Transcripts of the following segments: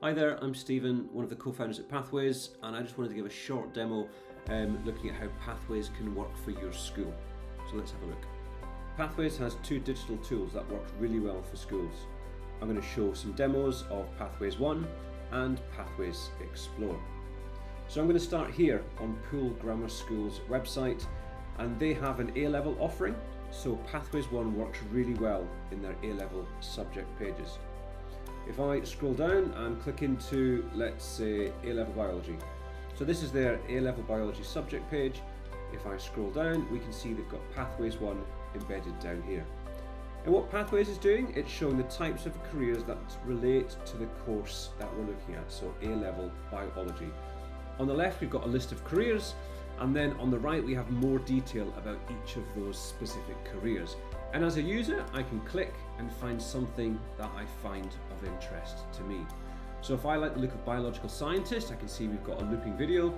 Hi there, I'm Stephen, one of the co-founders at Pathways, and I just wanted to give a short demo looking at how Pathways can work for your school. So let's have a look. Pathways has two digital tools that work really well for schools. I'm going to show some demos of Pathways 1 and Pathways Explore. So I'm going to start here on Poole Grammar School's website, and they have an A-level offering. So Pathways 1 works really well in their A-level subject pages. If I scroll down and click into, let's say, A-level biology. So this is their A-level biology subject page. If I scroll down, we can see they've got Pathways 1 embedded down here. And what Pathways is doing, it's showing the types of careers that relate to the course that we're looking at, so A-level biology. On the left, we've got a list of careers, and then on the right, we have more detail about each of those specific careers. And as a user, I can click and find something that I find of interest to me. So if I like the look of biological scientist, I can see we've got a looping video.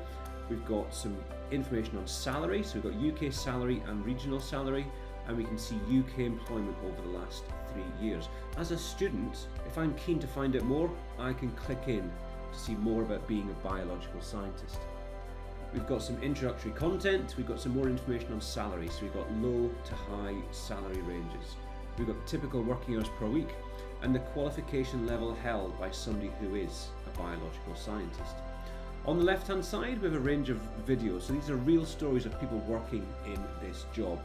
We've got some information on salary. So we've got UK salary and regional salary, and we can see UK employment over the last 3 years. As a student, if I'm keen to find out more, I can click in to see more about being a biological scientist. We've got some introductory content, we've got some more information on salary, so we've got low to high salary ranges. We've got typical working hours per week and the qualification level held by somebody who is a biological scientist. On the left hand side, we have a range of videos, so these are real stories of people working in this job.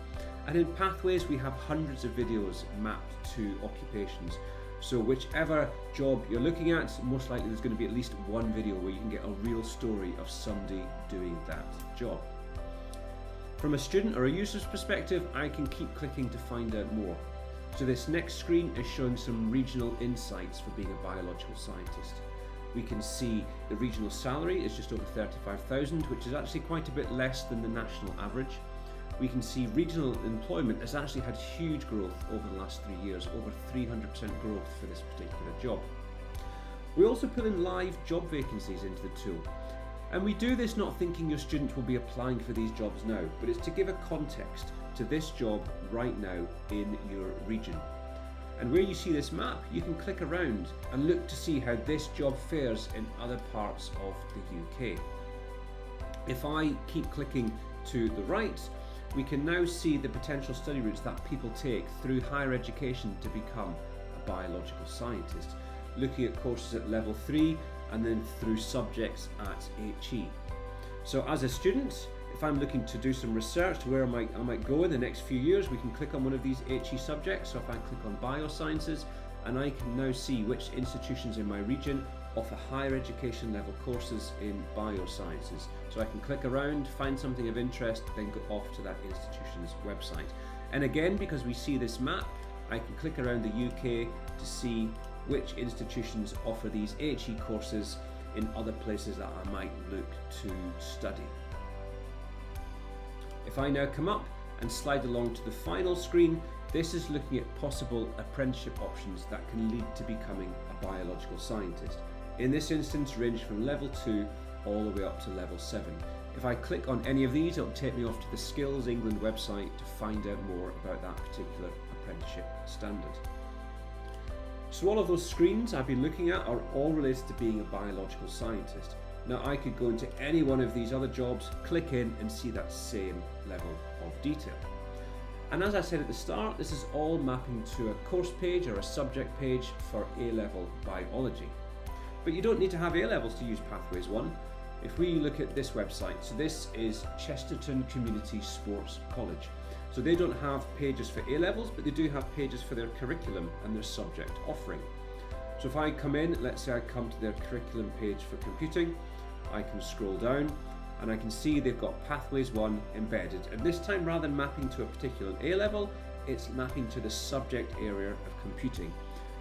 And in Pathways, we have hundreds of videos mapped to occupations. So whichever job you're looking at, most likely there's going to be at least one video where you can get a real story of somebody doing that job. From a student or a user's perspective, I can keep clicking to find out more. So this next screen is showing some regional insights for being a biological scientist. We can see the regional salary is just over 35,000, which is actually quite a bit less than the national average. We can see regional employment has actually had huge growth over the last 3 years, over 300% growth for this particular job. We also put in live job vacancies into the tool. And we do this not thinking your student will be applying for these jobs now, but it's to give a context to this job right now in your region. And where you see this map, you can click around and look to see how this job fares in other parts of the UK. If I keep clicking to the right, we can now see the potential study routes that people take through higher education to become a biological scientist, looking at courses at level 3 and then through subjects at HE. So as a student, if I'm looking to do some research to where I might go in the next few years, we can click on one of these HE subjects. So if I click on biosciences, and I can now see which institutions in my region offer higher education level courses in biosciences. So I can click around, find something of interest, then go off to that institution's website. And again, because we see this map, I can click around the UK to see which institutions offer these HE courses in other places that I might look to study. If I now come up and slide along to the final screen, this is looking at possible apprenticeship options that can lead to becoming a biological scientist. In this instance, range from level 2 all the way up to level 7. If I click on any of these, it'll take me off to the Skills England website to find out more about that particular apprenticeship standard. So all of those screens I've been looking at are all related to being a biological scientist. Now I could go into any one of these other jobs, click in and see that same level of detail. And as I said at the start, this is all mapping to a course page or a subject page for A-level biology. But you don't need to have A-levels to use Pathways 1. If we look at this website, so this is Chesterton Community Sports College. So they don't have pages for A-levels, but they do have pages for their curriculum and their subject offering. So if I come in, let's say I come to their curriculum page for computing, I can scroll down and I can see they've got Pathways 1 embedded. And this time, rather than mapping to a particular A-level, it's mapping to the subject area of computing.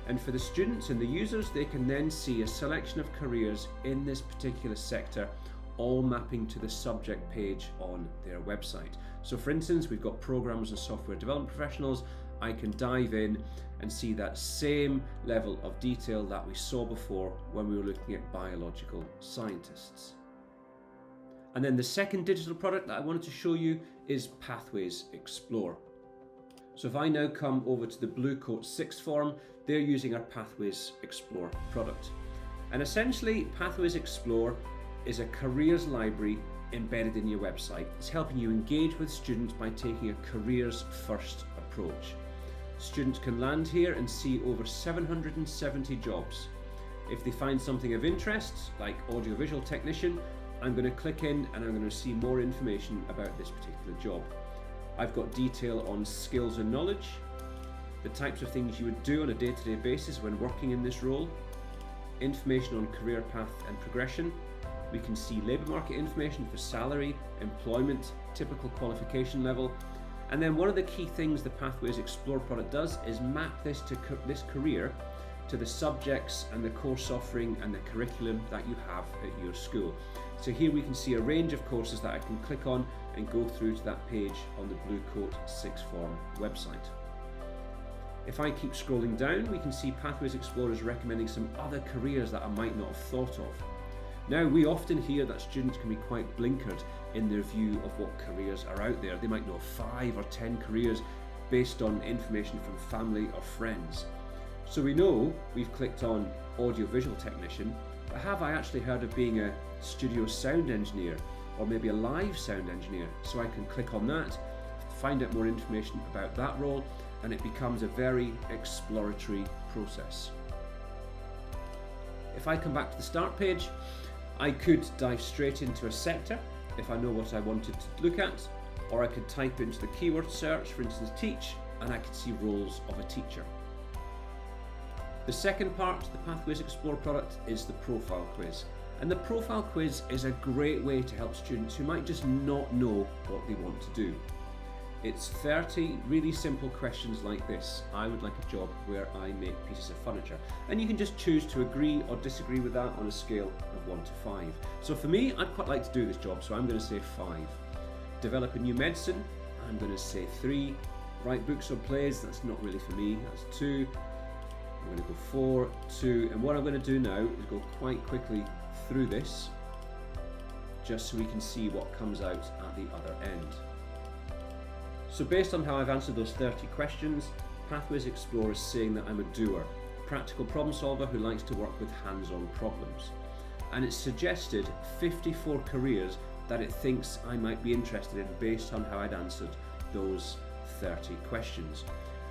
And for the students and the users, they can then see a selection of careers in this particular sector, all mapping to the subject page on their website. So for instance, we've got programmers and software development professionals. I can dive in and see that same level of detail that we saw before when we were looking at biological scientists. And then the second digital product that I wanted to show you is Pathways Explore. So if I now come over to the Blue Coat sixth form, they're using our Pathways Explore product. And essentially, Pathways Explore is a careers library embedded in your website. It's helping you engage with students by taking a careers first approach. Students can land here and see over 770 jobs. If they find something of interest, like audiovisual technician, I'm going to click in and I'm going to see more information about this particular job. I've got detail on skills and knowledge, the types of things you would do on a day-to-day basis when working in this role, information on career path and progression. We can see labour market information for salary, employment, typical qualification level. And then one of the key things the Pathways Explore product does is map this career to the subjects and the course offering and the curriculum that you have at your school. So here we can see a range of courses that I can click on and go through to that page on the Blue Coat Sixth Form website. If I keep scrolling down, we can see Pathways Explore is recommending some other careers that I might not have thought of. Now, we often hear that students can be quite blinkered in their view of what careers are out there. They might know 5 or 10 careers based on information from family or friends. So we know we've clicked on audiovisual technician, but have I actually heard of being a studio sound engineer or maybe a live sound engineer? So I can click on that, find out more information about that role, and it becomes a very exploratory process. If I come back to the start page, I could dive straight into a sector if I know what I wanted to look at, or I could type into the keyword search, for instance teach, and I could see roles of a teacher. The second part of the Pathways Explore product is the profile quiz. And the profile quiz is a great way to help students who might just not know what they want to do. It's 30 really simple questions like this. I would like a job where I make pieces of furniture. And you can just choose to agree or disagree with that on a scale of 1 to 5. So for me, I'd quite like to do this job, so I'm going to say 5. Develop a new medicine, I'm going to say 3. Write books or plays, that's not really for me, that's 2. I'm going to go 4, 2, and what I'm going to do now is go quite quickly through this, just so we can see what comes out at the other end. So based on how I've answered those 30 questions, Pathways Explore is saying that I'm a doer, a practical problem solver who likes to work with hands-on problems. And it's suggested 54 careers that it thinks I might be interested in based on how I'd answered those 30 questions.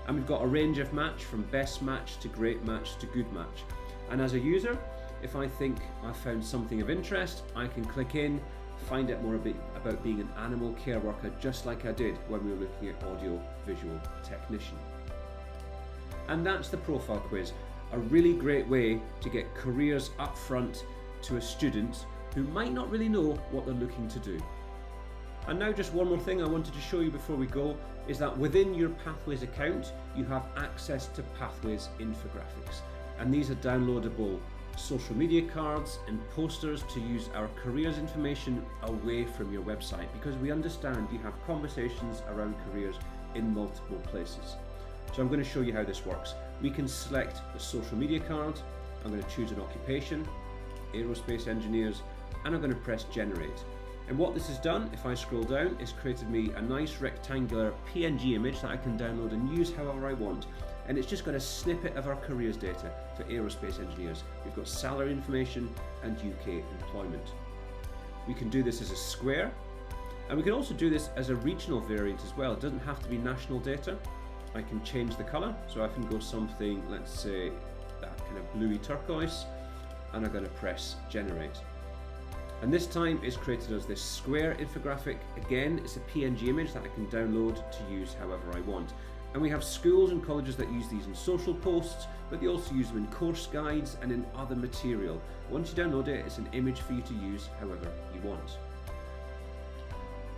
And we've got a range of match from best match to great match to good match. And as a user, if I think I've found something of interest, I can click in, find out more about being an animal care worker, just like I did when we were looking at audio visual technician. And that's the profile quiz, a really great way to get careers up front to a student who might not really know what they're looking to do. And now just one more thing I wanted to show you before we go is that within your Pathways account you have access to Pathways infographics, and these are downloadable social media cards and posters to use our careers information away from your website, because we understand you have conversations around careers in multiple places. So I'm going to show you how this works. We can select the social media card, I'm going to choose an occupation, aerospace engineers, and I'm going to press generate. And what this has done, if I scroll down, is created me a nice rectangular PNG image that I can download and use however I want. And it's just got a snippet of our careers data for aerospace engineers. We've got salary information and UK employment. We can do this as a square, and we can also do this as a regional variant as well. It doesn't have to be national data. I can change the colour, so I can go something, let's say, that kind of bluey turquoise, and I'm going to press generate. And this time it's created as this square infographic. Again, it's a PNG image that I can download to use however I want. And we have schools and colleges that use these in social posts, but they also use them in course guides and in other material. Once you download it, it's an image for you to use however you want.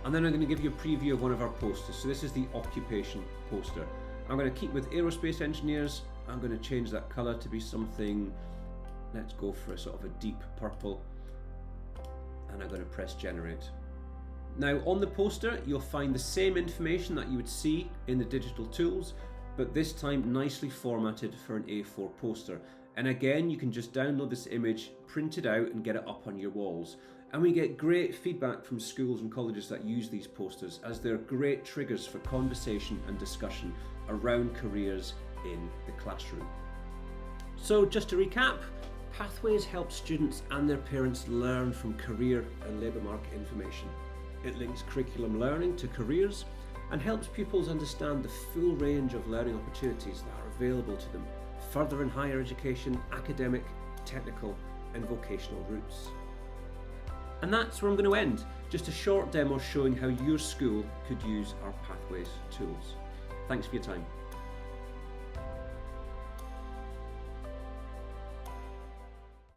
And then I'm going to give you a preview of one of our posters. So this is the occupation poster. I'm going to keep with aerospace engineers. I'm going to change that colour to be something, let's go for a sort of a deep purple. And I'm going to press generate. Now on the poster you'll find the same information that you would see in the digital tools, but this time nicely formatted for an A4 poster. And again, you can just download this image, print it out and get it up on your walls. And we get great feedback from schools and colleges that use these posters, as they're great triggers for conversation and discussion around careers in the classroom. So just to recap, Pathways helps students and their parents learn from career and labour market information. It links curriculum learning to careers and helps pupils understand the full range of learning opportunities that are available to them, further in higher education, academic, technical and vocational routes. And that's where I'm going to end. Just a short demo showing how your school could use our Pathways tools. Thanks for your time.